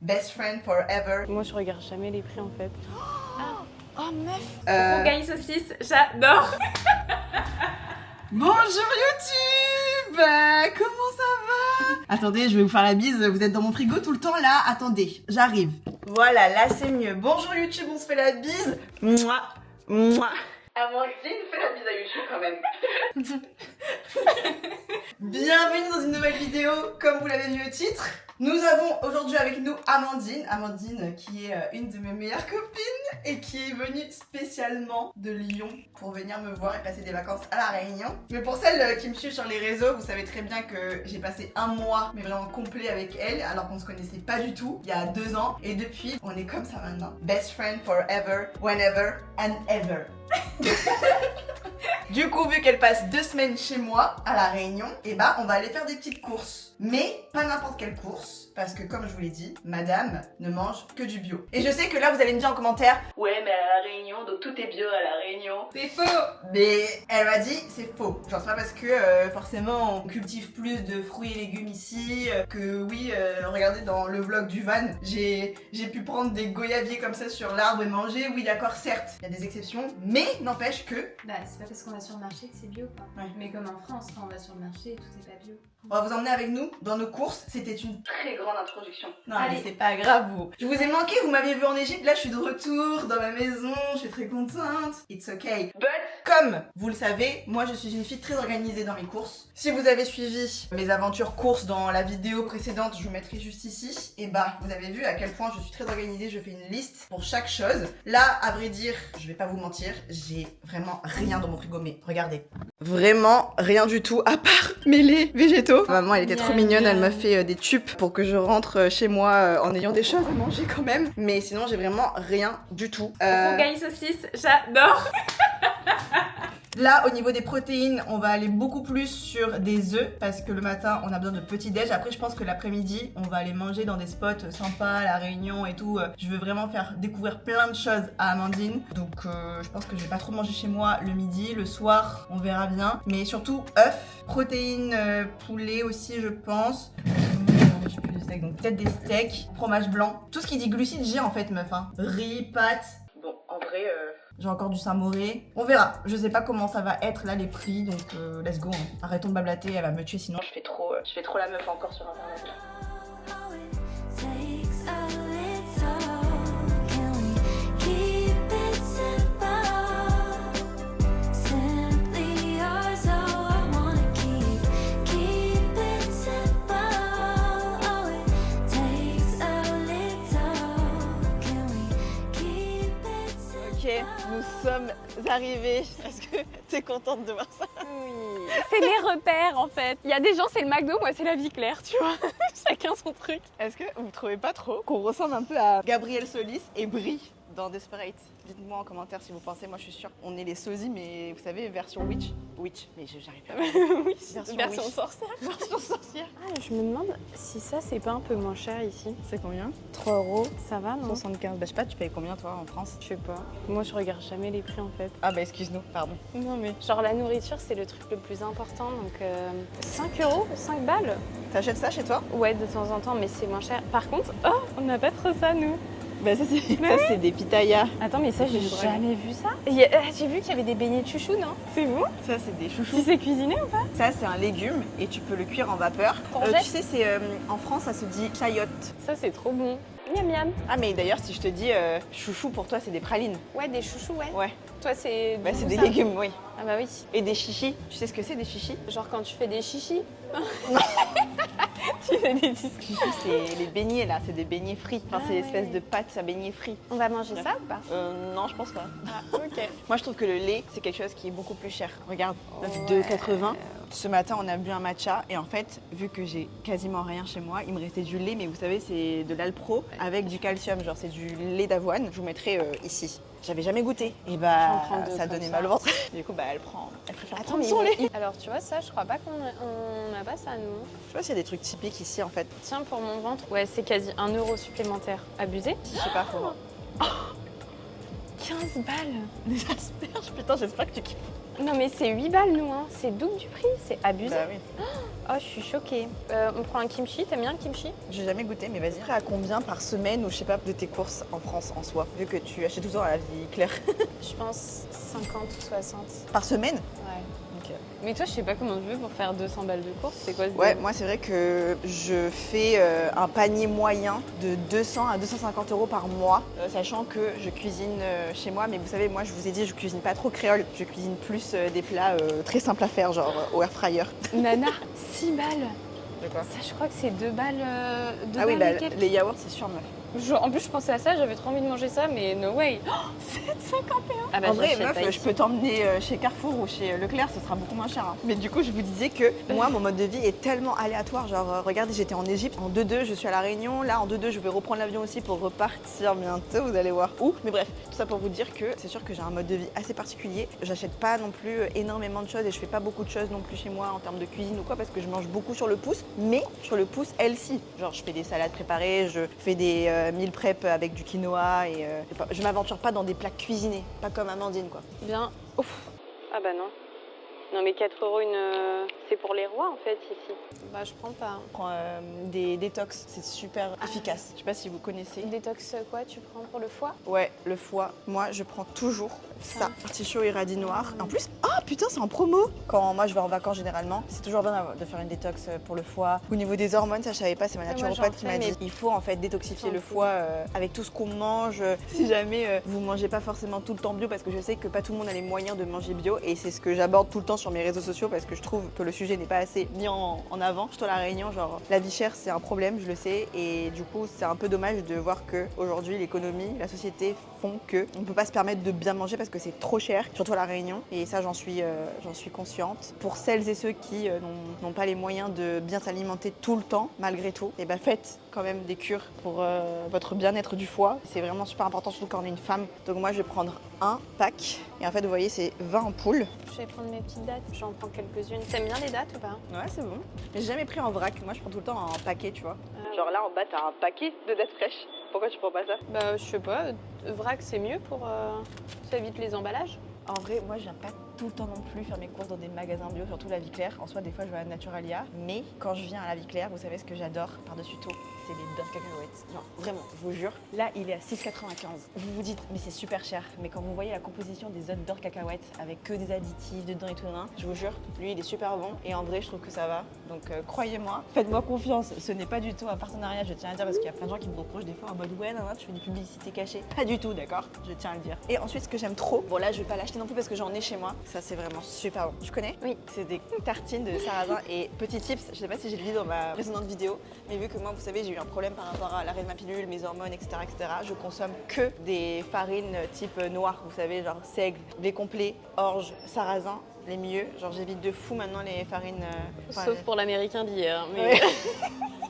best friend forever. Moi je regarde jamais les prix en fait. Oh meuf. Rougail saucisse, j'adore. Bonjour YouTube. Comment ça va? Attendez, je vais vous faire la bise, vous êtes dans mon frigo tout le temps là, attendez, j'arrive. Voilà, là c'est mieux. Bonjour YouTube, on se fait la bise. Mouah, mouah. Amandine fait la bise à YouTube quand même. Bienvenue dans une nouvelle vidéo, comme vous l'avez vu au titre. Nous avons aujourd'hui avec nous Amandine qui est une de mes meilleures copines et qui est venue spécialement de Lyon pour venir me voir et passer des vacances à La Réunion. Mais pour celles qui me suivent sur les réseaux, vous savez très bien que j'ai passé un mois mais vraiment complet avec elle alors qu'on se connaissait pas du tout il y a 2 ans et depuis on est comme ça maintenant. Best friend forever, whenever and ever. Du coup, vu qu'elle passe 2 semaines chez moi à La Réunion, et bah on va aller faire des petites courses. Mais pas n'importe quelle course, parce que comme je vous l'ai dit, madame ne mange que du bio. Et je sais que là vous allez me dire en commentaire, ouais mais à La Réunion, donc tout est bio à La Réunion. C'est faux. Mais elle m'a dit c'est faux. Genre c'est pas parce que forcément on cultive plus de fruits et légumes ici, que oui, regardez dans le vlog du van, j'ai pu prendre des goyaviers comme ça sur l'arbre et manger. Oui d'accord, certes, il y a des exceptions, mais n'empêche que... Bah c'est pas parce qu'on va sur le marché que c'est bio quoi. Ouais. Mais comme en France, quand on va sur le marché, tout est pas bio. On va vous emmener avec nous dans nos courses. C'était une très grande introduction. Non Allez. mais c'est pas grave vous. Je vous ai manqué, vous m'aviez vu en Égypte. Là je suis de retour dans ma maison. Je suis très contente. It's okay. But comme vous le savez, moi je suis une fille très organisée dans mes courses. Si vous avez suivi mes aventures courses dans la vidéo précédente, je vous mettrai juste ici. Et bah vous avez vu à quel point je suis très organisée. Je fais une liste pour chaque chose. Là à vrai dire, je vais pas vous mentir, j'ai vraiment rien dans mon frigo. Mais regardez. Vraiment rien du tout à part mes laits végétaux. Maman elle était trop mignonne, elle m'a fait des tubes pour que je rentre chez moi en ayant des choses à manger quand même. Mais sinon j'ai vraiment rien du tout. Rougail saucisse, j'adore. Là au niveau des protéines on va aller beaucoup plus sur des œufs parce que le matin on a besoin de petit déj. Après je pense que l'après-midi on va aller manger dans des spots sympas, La Réunion et tout. Je veux vraiment faire découvrir plein de choses à Amandine. Donc je pense que je vais pas trop manger chez moi le midi. Le soir on verra bien. Mais surtout œufs, protéines, poulet aussi je pense. J'ai plus de steak, donc peut-être des steaks, fromage blanc. Tout ce qui dit glucides j'ai en fait meuf hein. Riz, pâtes. Bon en vrai j'ai encore du Saint-Mauré. On verra. Je sais pas comment ça va être là les prix, donc let's go. Hein. Arrêtons de blablater, elle va me tuer sinon. Je fais trop la meuf encore sur internet là. Ok, nous sommes arrivés. Est-ce que t'es contente de voir ça? Oui, c'est les repères en fait. Il y a des gens c'est le McDo, moi c'est la vie claire, tu vois. Chacun son truc. Est-ce que vous trouvez pas trop qu'on ressemble un peu à Gabriel Solis et Brie dans Desperate? Dites-moi en commentaire si vous pensez, moi je suis sûre. On est les sosies mais vous savez version witch. Witch, mais j'arrive pas. Oui, version witch. sorcière. Version sorcière. Ah, je me demande si ça c'est pas un peu moins cher ici. C'est combien? 3 €, ça va non? 75. Bah je sais pas, tu payes combien toi en France? Je sais pas. Moi je regarde jamais les prix en fait. Ah bah excuse-nous, pardon. Non mais genre la nourriture c'est le truc le plus important donc 5 €, 5 balles. T'achètes ça chez toi? Ouais de temps en temps mais c'est moins cher. Par contre, oh on n'a pas trop ça nous. Bah ça c'est des pitayas. Attends mais ça j'ai du dragon. jamais vu ça. J'ai vu qu'il y avait des beignets de chouchou non? C'est vous? Ça c'est des chouchous. Tu sais cuisiner ou pas? Ça c'est un légume et tu peux le cuire en vapeur. Courgette. Tu sais c'est en France ça se dit chayotte. Ça c'est trop bon. Miam miam. Ah mais d'ailleurs si je te dis chouchou pour toi c'est des pralines. Ouais des chouchous ouais. Ouais. Toi c'est Bah c'est des ça. légumes oui. Ah bah oui. Et des chichis. Tu sais ce que c'est des chichis? Genre quand tu fais des chichis. Tu fais des chichis. Chichis c'est les beignets là, c'est des beignets frits. Enfin c'est Ah, l'espèce ouais. de pâte à beignets frits. On va manger ça ou pas? Non je pense pas. Ah ok. Moi je trouve que le lait c'est quelque chose qui est beaucoup plus cher. Regarde, Ouais. 2,80. Ce matin on a bu un matcha et en fait vu que j'ai quasiment rien chez moi, il me restait du lait mais vous savez c'est de l'Alpro avec du calcium, genre c'est du lait d'avoine. Je vous mettrai ici. J'avais jamais goûté et J'en bah prends deux ça comme donnait ça. mal au ventre. Du coup bah elle préfère Attends prendre mais son lait. alors tu vois ça je crois pas qu'on n'a pas ça nous. Je sais pas s'il y a des trucs typiques ici en fait. Tiens pour mon ventre. Ouais c'est quasi 1 € supplémentaire. Abusé? Je sais pas, faut voir. 15 balles. Les asperges, putain, j'espère que tu kiffes. Non mais c'est 8 balles nous, hein. C'est double du prix, c'est abusé. Bah oui. Oh, je suis choquée. On prend un kimchi, t'aimes bien le kimchi? J'ai jamais goûté, mais vas-y. À combien par semaine ou je sais pas de tes courses en France en soi, vu que tu achètes tout le temps à la vie claire? Je pense 50 ou 60. Par semaine? Ouais. Ok. Mais toi, je sais pas comment tu fais pour faire 200 balles de course, c'est quoi ce Ouais, délire? moi c'est vrai que je fais un panier moyen de 200 à 250 € par mois, sachant que je cuisine chez moi, mais vous savez, moi je vous ai dit, je cuisine pas trop créole, je cuisine plus des plats très simples à faire, genre au air fryer. Nana, 6 balles. De quoi? Ça, je crois que c'est 2 balles. Ah oui, balles et quelques. les yaourts c'est sûr, meuf. En plus, je pensais à ça, j'avais trop envie de manger ça, mais no way. Oh, 7,51. Ah bah, En vrai, j'achète meuf, pas je ici. peux t'emmener chez Carrefour ou chez Leclerc, ce sera beaucoup moins cher. Hein. Mais du coup, je vous disais que moi, mon mode de vie est tellement aléatoire. Genre, regardez, j'étais en Égypte, en 2-2, je suis à La Réunion. Là, en 2-2, je vais reprendre l'avion aussi pour repartir bientôt. Vous allez voir où. Mais bref, tout ça pour vous dire que c'est sûr que j'ai un mode de vie assez particulier. J'achète pas non plus énormément de choses et je fais pas beaucoup de choses non plus chez moi en termes de cuisine ou quoi parce que je mange beaucoup sur le pouce. Mais sur le pouce, elle-ci. Genre, je fais des salades préparées, je fais des meal prep avec du quinoa et je m'aventure pas dans des plats cuisinés, pas comme Amandine quoi. Bien. Ouf. Ah bah non. Non mais 4 € une... c'est pour les rois en fait ici. Bah je prends pas. Je prends des détox, c'est super efficace. Je sais pas si vous connaissez. Détox quoi tu prends pour le foie? Ouais, le foie. Moi, je prends toujours ça. Artichaut et radis noir. En plus, oh putain, c'est en promo. Quand moi je vais en vacances généralement, c'est toujours bien de faire une détox pour le foie. Au niveau des hormones, ça je savais pas, c'est ma Ouais, moi, naturopathe j'en qui m'a fais, dit. mais- Il faut en fait détoxifier J'en le fais. foie avec tout ce qu'on mange. Si jamais vous mangez pas forcément tout le temps bio, parce que je sais que pas tout le monde a les moyens de manger bio et c'est ce que j'aborde tout le temps sur mes réseaux sociaux parce que je trouve que le sujet n'est pas assez mis en avant. Surtout à La Réunion, genre la vie chère c'est un problème, je le sais, et du coup c'est un peu dommage de voir que aujourd'hui l'économie, la société font que on peut pas se permettre de bien manger parce que c'est trop cher, surtout à La Réunion, et ça j'en suis consciente. Pour celles et ceux qui n'ont pas les moyens de bien s'alimenter tout le temps, malgré tout, et faites quand même des cures pour votre bien-être du foie. C'est vraiment super important, surtout quand on est une femme. Donc moi je vais prendre un pack, et en fait vous voyez c'est 20 ampoules. Je vais prendre mes petites dattes, j'en prends quelques-unes. T'aimes bien les dattes ou pas? Ouais, c'est bon. Mais j'ai jamais pris en vrac. Moi, je prends tout le temps en paquet, tu vois. Ah. Genre là, en bas, t'as un paquet de dattes fraîches. Pourquoi tu prends pas ça? Bah je sais pas, vrac c'est mieux pour... ça évite les emballages. En vrai, moi, je viens pas tout le temps non plus faire mes courses dans des magasins bio, surtout La Vie Claire. En soi, des fois, je vais à Naturalia. Mais quand je viens à La Vie Claire, vous savez ce que j'adore par-dessus tout, c'est les beurres cacahuètes. Genre, vraiment, je vous jure. Là, il est à 6,95. Vous vous dites, mais c'est super cher. Mais quand vous voyez la composition des autres beurres cacahuètes avec que des additifs dedans et tout, je vous jure, lui, il est super bon. Et en vrai, je trouve que ça va. Donc, croyez-moi, faites-moi confiance. Ce n'est pas du tout un partenariat, je tiens à dire, parce qu'il y a plein de gens qui me reprochent des fois en mode ouais, non, tu fais des publicités cachées. Pas du tout, d'accord? Je tiens à le dire. Et ensuite, ce que j'aime trop, bon là, je vais pas l'acheter non plus parce que j'en ai chez moi. Ça, c'est vraiment super bon. Tu connais? Oui. C'est des tartines de sarrasin. Et petit tips, je sais pas si j'ai le dit dans ma précédente vidéo, mais vu que moi, vous savez, j'ai eu un problème par rapport à l'arrêt de ma pilule, mes hormones, etc., je consomme que des farines type noire, vous savez, genre seigle, blé complet, orge, sarrasin, les mieux. Genre, j'évite de fou maintenant les farines. Sauf pour l'américain d'hier. Mais... Ouais.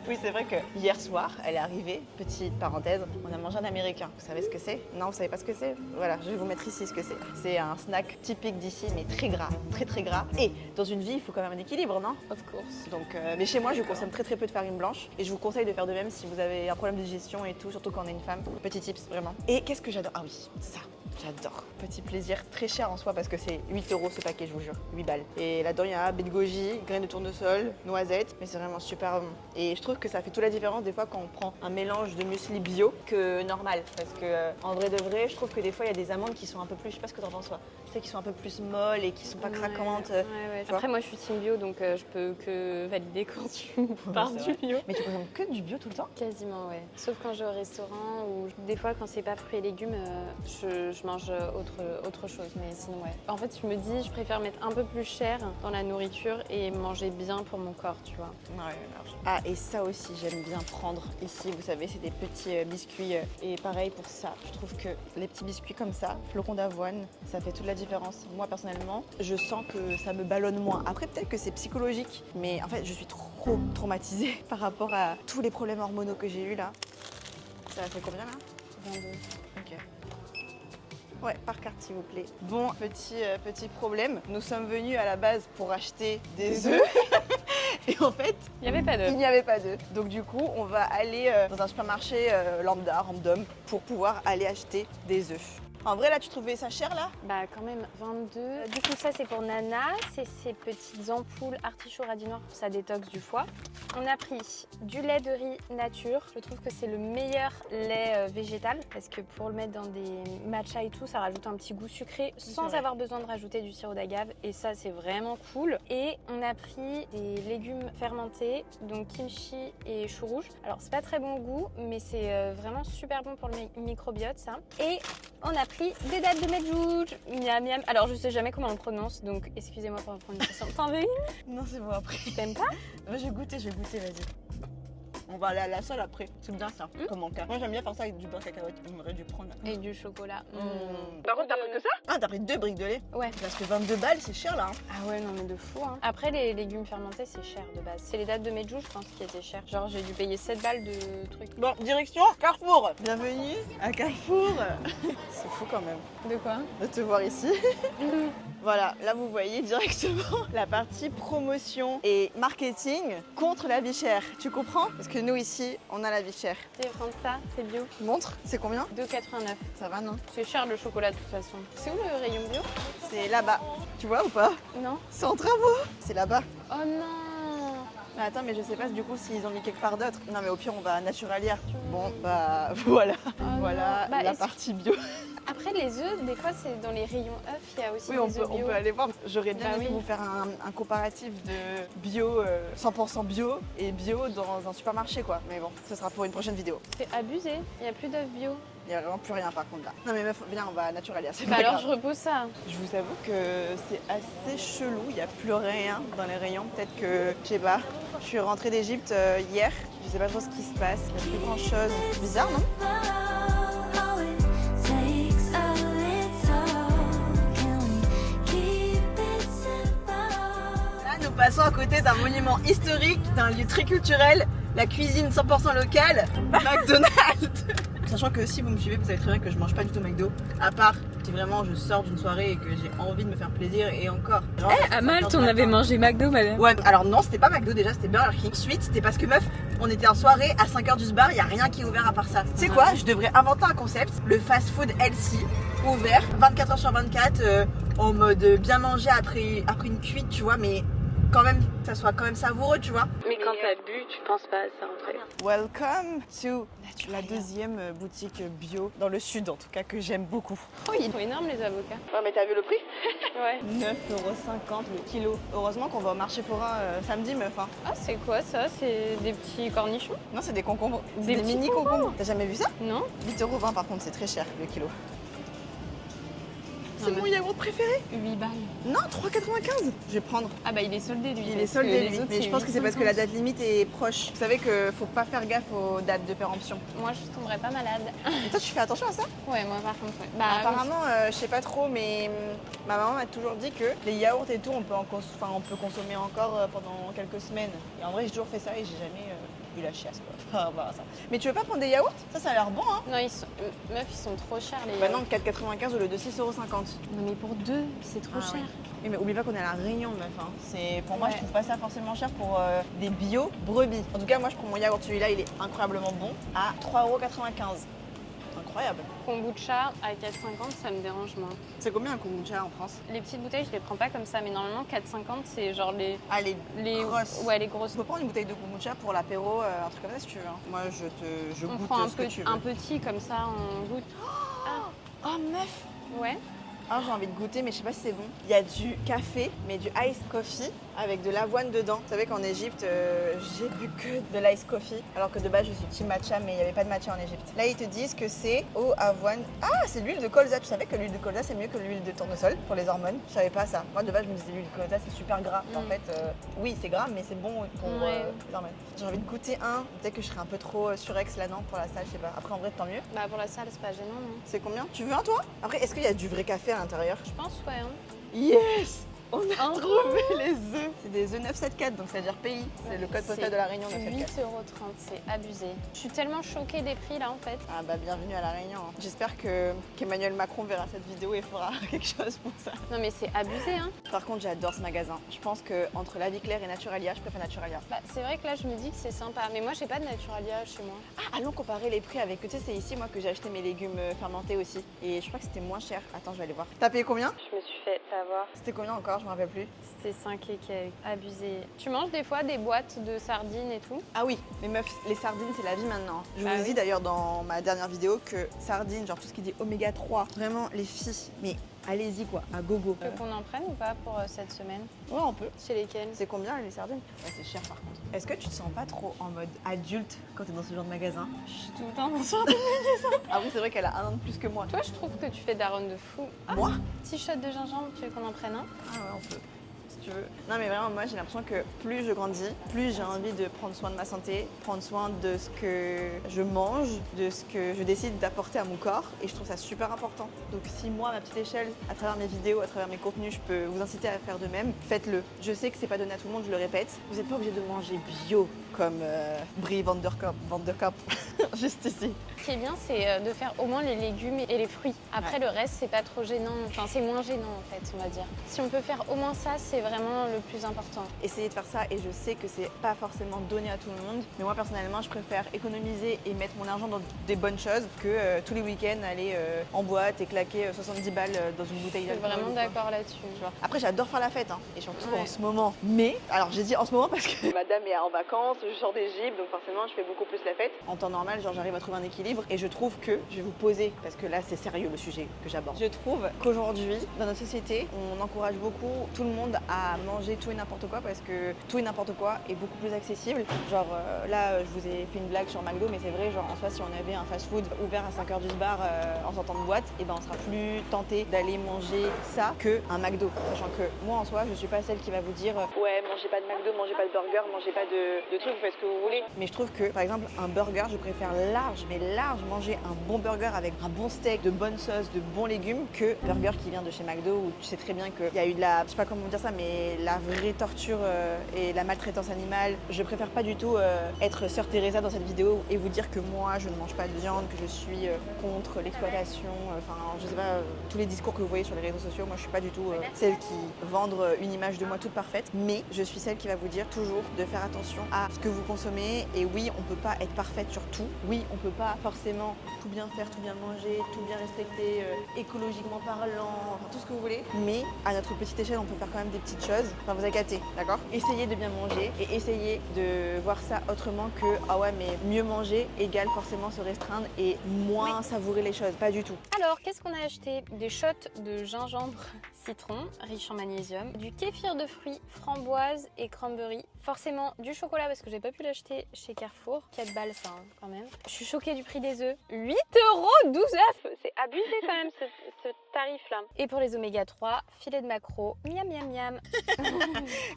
Oui, c'est vrai que hier soir, elle est arrivée, petite parenthèse, on a mangé un américain. Vous savez ce que c'est? Non, vous savez pas ce que c'est? Voilà, je vais vous mettre ici ce que c'est. C'est un snack typique d'ici, mais très gras, très gras. Et dans une vie, il faut quand même un équilibre, non? Of course. Donc, mais chez moi, je consomme très peu de farine blanche et je vous conseille de faire de même si vous avez un problème de digestion et tout, surtout quand on est une femme. Petit tips, vraiment. Et qu'est-ce que j'adore? Ah oui, ça. J'adore. Petit plaisir, très cher en soi parce que c'est 8 € ce paquet, je vous jure. 8 balles. Et là-dedans, il y a baie de goji, graines de tournesol, noisettes. Mais c'est vraiment super bon. Et je trouve que ça fait toute la différence des fois quand on prend un mélange de muesli bio que normal. Parce que en vrai de vrai, je trouve que des fois, il y a des amandes qui sont un peu plus, je sais pas ce que t'en penses toi, tu sais, qui sont un peu plus molles et qui sont pas craquantes. Ouais. tu vois. Après, moi je suis team bio donc je peux que valider quand tu parles c'est du vrai. bio. Mais tu consommes que du bio tout le temps? Quasiment, ouais. Sauf quand je vais au restaurant ou des fois quand c'est pas fruits et légumes, je mange autre chose. Mais sinon, ouais. En fait, je me dis, je préfère mettre un peu plus cher dans la nourriture et manger bien pour mon corps, tu vois. Ouais, large. Ah, et ça aussi, j'aime bien prendre ici. Vous savez, c'est des petits biscuits. Et pareil pour ça, je trouve que les petits biscuits comme ça, flocons d'avoine, ça fait toute la différence. Moi, personnellement, je sens que ça me ballonne moins. Après, peut-être que c'est psychologique, mais en fait, je suis trop traumatisée par rapport à tous les problèmes hormonaux que j'ai eus là. Ça fait combien là? 22. Ok. Ouais, par carte s'il vous plaît. Bon, petit problème. Nous sommes venus à la base pour acheter des œufs. Et en fait, Il n'y avait pas il d'œufs. n'y avait pas d'œufs. Donc du coup, on va aller dans un supermarché lambda, random, pour pouvoir aller acheter des œufs. En vrai, là, tu trouvais ça cher, là? Bah quand même 22. Du coup ça c'est pour Nana, c'est ces petites ampoules artichaut radis noir pour sa détox du foie. On a pris du lait de riz nature. Je trouve que c'est le meilleur lait végétal parce que pour le mettre dans des matchas et tout, ça rajoute un petit goût sucré sans avoir besoin de rajouter du sirop d'agave et ça c'est vraiment cool. Et on a pris des légumes fermentés, donc kimchi et chou rouge. Alors c'est pas très bon au goût, mais c'est vraiment super bon pour le microbiote ça. Et on a pris des dattes de medjool. Miam miam. Alors je sais jamais comment on le prononce, donc excusez-moi pour la prononciation. T'en veux une? Non, c'est bon, après. T'aimes pas? Je vais goûter, vas-y. On va aller à la salle après. C'est bien ça, comme en cas. Moi, j'aime bien faire ça avec du beurre cacahuète. On aurait dû prendre. Et du chocolat. Par contre, t'as pris que ça? Ah, t'as pris 2 briques de lait? Ouais. Parce que 22 balles, c'est cher là. Ah ouais, non mais de fou hein. Après les légumes fermentés c'est cher de base. C'est les dattes de medjool je pense qui étaient chères. Genre j'ai dû payer 7 balles de trucs. Bon, direction Carrefour. Bienvenue à Carrefour. C'est fou quand même De quoi? de te voir ici. Voilà, là vous voyez directement la partie promotion et marketing contre la vie chère. Tu comprends? Parce que nous ici, on a la vie chère. Tu veux prendre ça? C'est bio. Montre, c'est combien? 2,89. Ça va, non? C'est cher le chocolat de toute façon. C'est où le rayon bio? C'est là-bas. Tu vois ou pas? Non. C'est en travaux. C'est là-bas. Oh non. Mais attends, mais je sais pas du coup s'ils ont mis quelque part d'autre. Non mais au pire on va à Naturalia. Bon bah voilà. Voilà Bah, la partie bio. Après les œufs, des fois c'est dans les rayons œufs, il y a aussi Oui, des œufs bio. on peut aller voir. J'aurais bien Bah aimé oui. vous faire un comparatif de bio, 100% bio et bio dans un supermarché quoi. Mais bon, ce sera pour une prochaine vidéo. C'est abusé, il n'y a plus d'œufs bio. Il n'y a vraiment plus rien par contre là. Non mais meuf, viens, on va à Naturalia. C'est Bah pas alors grave. je repose ça. Je vous avoue que c'est assez chelou, il n'y a plus rien dans les rayons. Peut-être que, je sais pas, je suis rentrée d'Égypte hier, je sais pas trop ce qui se passe, il n'y a plus grand chose. Bizarre non? Là nous passons à côté d'un monument historique, d'un lieu très culturel, la cuisine 100% locale, McDonald's. Sachant que si vous me suivez, vous savez très bien que je mange pas du tout McDo, à part si vraiment je sors d'une soirée et que j'ai envie de me faire plaisir et encore. Genre, À Malte on avait mangé McDo madame. Ouais, alors non, c'était pas McDo déjà, c'était Burger King. Ensuite, c'était parce que meuf, on était en soirée à 5h du bar, il y a rien qui est ouvert à part ça. C'est quoi? Je devrais inventer un concept, le fast food healthy, ouvert 24h sur 24, en mode bien manger après une cuite, tu vois, mais quand même, que ça soit quand même savoureux, tu vois. Mais quand t'as bu, tu penses pas à ça en fait. Welcome to la deuxième boutique bio, dans le sud en tout cas, que j'aime beaucoup. Oh ils sont énormes les avocats. Ouais, mais t'as vu le prix? Ouais. 9,50€ le kilo. Heureusement qu'on va au marché forain samedi, meuf. Hein. Ah c'est quoi ça? C'est des petits cornichons? Non, c'est des concombres. Des petits mini concombres. T'as jamais vu ça? Non? 8,20€ par contre, c'est très cher le kilo. Non, C'est mais- mon yaourt préféré? 8 balles. Non, 3,95. Je vais prendre. Ah bah il est soldé lui. Il est parce que soldé les lui. autres, Mais je pense que c'est parce que la date limite est proche. Vous savez que faut pas faire gaffe aux dates de péremption. Moi je tomberais pas malade. Et toi, tu fais attention à ça? Ouais moi par contre ouais. Bah Apparemment, je sais pas trop, mais ma maman m'a toujours dit que les yaourts et tout, on peut consommer encore pendant quelques semaines. Et en vrai, j'ai toujours fait ça et j'ai jamais eu la chiasse quoi. par rapport à ça. Mais tu veux pas prendre des yaourts? Ça a l'air bon, hein? Non ils sont meuf ils sont trop chers les. Bah non, 4,95 au lieu de 6,50€. Non mais pour deux c'est trop cher. Oui, mais oublie pas qu'on est à la Réunion, meuf. Hein. Pour moi, Ouais. je trouve pas ça forcément cher pour des bio brebis. En tout cas, moi, je prends mon yaourt, celui-là, il est incroyablement bon, à 3,95€. Incroyable. Kombucha à 4,50 ça me dérange moins. C'est combien un kombucha en France? Les petites bouteilles je les prends pas comme ça mais normalement 4,50 c'est genre les Ah, les grosses. Ouais les grosses. Tu peux prendre une bouteille de kombucha pour l'apéro, un truc comme ça si tu veux. Hein. Moi, je On goûte prend ce que tu veux. un petit comme ça on goûte. Oh, meuf! Ouais. Ah, j'ai envie de goûter, mais je sais pas si c'est bon. Il y a du café, mais du iced coffee avec de l'avoine dedans. Vous savez qu'en Égypte, j'ai bu que de l'iced coffee, alors que de base, je suis team matcha, mais il n'y avait pas de matcha en Égypte. Là, ils te disent que c'est eau, avoine. Ah, c'est l'huile de colza. Tu savais que l'huile de colza, c'est mieux que l'huile de tournesol pour les hormones? Je savais pas ça. Moi, de base, je me disais l'huile de colza, c'est super gras. En fait, oui, c'est gras, mais c'est bon pour Ouais. les hormones. J'ai envie de goûter un. Peut-être que je serai un peu trop surex là, non, pour la salle, je sais pas. Après, en vrai, tant mieux. Bah pour la salle c'est pas gênant non. C'est combien? Tu veux un, toi? Après, est-ce qu'il y a du vrai café à l'intérieur? Je pense ouais hein. Yes! On a Enfin. trouvé les œufs. C'est des œufs 974, donc ça veut dire pays. C'est le code postal de la Réunion 974. 8,30 €, c'est abusé. Je suis tellement choquée des prix là en fait. Ah bah bienvenue à la Réunion. J'espère qu'Emmanuel Macron verra cette vidéo et fera quelque chose pour ça. Non mais c'est abusé hein. Par contre j'adore ce magasin. Je pense que entre La Vie Claire et Naturalia, je préfère Naturalia. Bah, c'est vrai que là je me dis que c'est sympa, mais moi j'ai pas de Naturalia chez moi. Ah, allons comparer les prix avec. Tu sais, c'est ici moi que j'ai acheté mes légumes fermentés aussi. Et je crois que c'était moins cher. Attends, je vais aller voir. T'as payé combien? Je me suis fait avoir. C'était combien encore? Je me rappelle plus. C'était 5 et quelques. Abusé. Tu manges des fois des boîtes de sardines et tout? Ah oui, mais meufs, les sardines c'est la vie maintenant. Je Bah vous ai oui. dit d'ailleurs dans ma dernière vidéo que sardines, genre tout ce qui dit oméga 3, vraiment les filles, mais allez-y quoi, à gogo. Tu veux qu'on en prenne ou pas pour cette semaine? Ouais, on peut. Chez lesquelles? C'est combien les sardines? Ouais, c'est cher par contre. Est-ce que tu te sens pas trop en mode adulte quand t'es dans ce genre de magasin? Je suis tout le temps dans ce genre de... Ah oui, c'est vrai qu'elle a un an de plus que moi. Toi je trouve que tu fais daronne de fou. Ah, Moi? petit shot de gingembre, tu veux qu'on en prenne un? Ah ouais, on peut. Si tu veux. Non mais vraiment, moi j'ai l'impression que plus je grandis, plus j'ai envie de prendre soin de ma santé, prendre soin de ce que je mange, de ce que je décide d'apporter à mon corps. Et je trouve ça super important. Donc si moi, à ma petite échelle, à travers mes vidéos, à travers mes contenus, je peux vous inciter à faire de même, faites-le. Je sais que c'est pas donné à tout le monde, je le répète. Vous n'êtes pas obligé de manger bio comme Brie Vanderkamp, juste ici. Ce qui est bien, c'est de faire au moins les légumes et les fruits. Après, Ouais. le reste, c'est pas trop gênant. Enfin, c'est moins gênant, en fait, on va dire. Si on peut faire au moins ça, c'est vraiment le plus important. Essayez de faire ça et je sais que c'est pas forcément donné à tout le monde. Mais moi personnellement, je préfère économiser et mettre mon argent dans des bonnes choses que tous les week-ends aller en boîte et claquer 70 balles dans une bouteille Je suis d'alcool. vraiment ou quoi. d'accord là-dessus. Tu vois. Après, j'adore faire la fête, hein, et surtout Ouais. en ce moment. Mais, alors j'ai dit en ce moment parce que madame est en vacances, je sors d'Égypte, donc forcément je fais beaucoup plus la fête. En temps normal, genre j'arrive à trouver un équilibre et je trouve que, je vais vous poser, parce que là c'est sérieux le sujet que j'aborde. Je trouve qu'aujourd'hui, dans notre société, on encourage beaucoup tout le monde à manger tout et n'importe quoi parce que tout et n'importe quoi est beaucoup plus accessible. Genre là, je vous ai fait une blague sur McDo, mais c'est vrai, genre en soi, si on avait un fast-food ouvert à 5h du bar en sortant de boîte, et ben on sera plus tenté d'aller manger ça que un McDo. Sachant que moi en soi, je suis pas celle qui va vous dire ouais, mangez pas de McDo, mangez pas de burger, mangez pas de trucs, vous faites ce que vous voulez. Mais je trouve que par exemple un burger, je préfère large, mais large manger un bon burger avec un bon steak, de bonnes sauces, de bons légumes que burger qui vient de chez McDo où tu sais très bien qu'il y a eu de la, je sais pas comment dire ça, mais la vraie torture et la maltraitance animale. Je préfère pas du tout être Sœur Teresa dans cette vidéo et vous dire que moi je ne mange pas de viande, que je suis contre l'exploitation, enfin je sais pas, tous les discours que vous voyez sur les réseaux sociaux, moi je suis pas du tout celle qui vendre une image de moi toute parfaite, mais je suis celle qui va vous dire toujours de faire attention à ce que vous consommez. Et oui, on peut pas être parfaite sur tout, oui on peut pas forcément tout bien faire, tout bien manger, tout bien respecter, écologiquement parlant, enfin tout ce que vous voulez, mais à notre petite échelle on peut faire quand même des petites choses, enfin vous avez capté, d'accord? Essayez de bien manger et essayez de voir ça autrement que ah ouais mais mieux manger égale forcément se restreindre et moins savourer les choses, pas du tout. Alors, qu'est-ce qu'on a acheté? Des shots de gingembre citron, riche en magnésium, du kéfir de fruits, framboise et cranberry, forcément du chocolat parce que j'ai pas pu l'acheter chez Carrefour. 4 balles ça hein, quand même. Je suis choquée du prix des œufs. 8 € 12 œufs. C'est abusé quand même ce tarif là. Et pour les oméga 3, filet de maquereau, miam miam miam.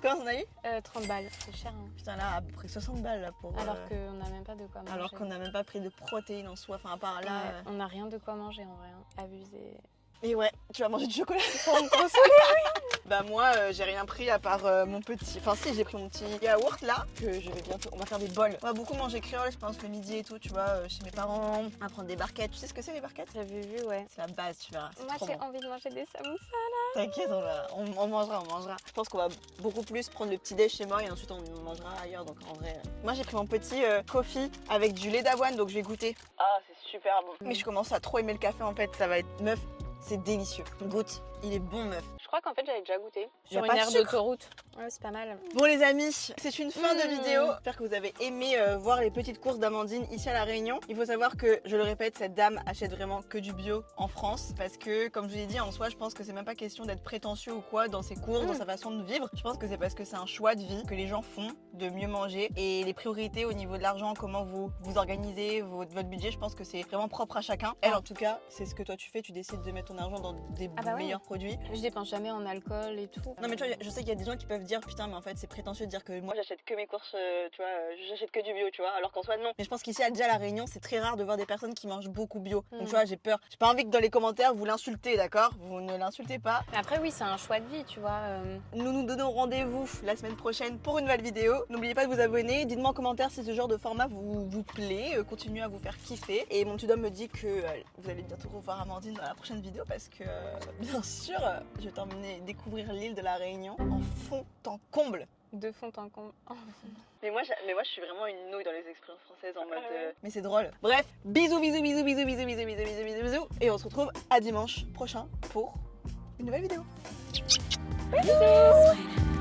Comment on a eu? 30 balles, c'est cher hein. Putain là, à peu près 60 balles là pour... Alors qu'on n'a même pas de quoi manger. Alors qu'on n'a même pas pris de protéines en soi, enfin à part là... Ouais, on n'a rien de quoi manger en vrai, hein. Abusé. Et ouais, tu vas manger du chocolat. Pour me consoler. Bah moi j'ai rien pris à part mon petit... Enfin si, j'ai pris mon petit yaourt là, que je vais bientôt... On va faire des bols. On va beaucoup manger créole, je pense, le midi et tout, tu vois, chez mes parents. On va prendre des barquettes. Tu sais ce que c'est les barquettes? J'avais vu, ouais. C'est la base, tu verras. C'est Moi trop j'ai bon. envie de manger des samoussas. T'inquiète, on mangera. Je pense qu'on va beaucoup plus prendre le petit déj chez moi et ensuite on mangera ailleurs. Donc en vrai... Moi j'ai pris mon petit coffee avec du lait d'avoine, donc je vais goûter. Ah, c'est super bon. Mais je commence à trop aimer le café en fait, ça va être... Meuf, c'est délicieux. Goûte, il est bon meuf. Je crois qu'en fait j'avais déjà goûté Y a sur pas une de aire sucre. d'autoroute. Ouais, c'est pas mal. Bon les amis, c'est une fin de Mmh. vidéo. J'espère que vous avez aimé voir les petites courses d'Amandine ici à La Réunion. Il faut savoir que, je le répète, cette dame achète vraiment que du bio en France. Parce que, comme je vous l'ai dit, en soi, je pense que c'est même pas question d'être prétentieux ou quoi dans ses courses, dans sa façon de vivre. Je pense que c'est parce que c'est un choix de vie que les gens font de mieux manger. Et les priorités au niveau de l'argent, comment vous vous organisez, votre budget, je pense que c'est vraiment propre à chacun. Elle en tout cas, c'est ce que toi tu fais, tu décides de mettre ton argent dans des Ah bah ouais. meilleurs produits. Je dépense jamais en alcool et tout. Non mais tu vois, je sais qu'il y a des gens qui peuvent dire putain mais en fait c'est prétentieux de dire que moi j'achète que mes courses, tu vois, j'achète que du bio, tu vois, alors qu'en soi non. Mais je pense qu'ici déjà à La Réunion c'est très rare de voir des personnes qui mangent beaucoup bio. Donc tu vois, j'ai peur. J'ai pas envie que dans les commentaires vous l'insultez, d'accord? Vous ne l'insultez pas. Mais après oui, c'est un choix de vie, tu vois. Nous nous donnons rendez-vous la semaine prochaine pour une nouvelle vidéo. N'oubliez pas de vous abonner, dites-moi en commentaire si ce genre de format vous plaît, continuez à vous faire kiffer. Et mon petit homme me dit que vous allez bientôt revoir Amandine dans la prochaine vidéo parce que bien sûr je vais t'emmener découvrir l'île de La Réunion en fond en comble. De fond en comble. Mais moi je suis vraiment une nouille dans les expressions françaises en mode mais c'est drôle. Bref, bisous bisous bisous bisous bisous bisous bisous bisous bisous bisous et on se retrouve à dimanche prochain pour une nouvelle vidéo. Bisous.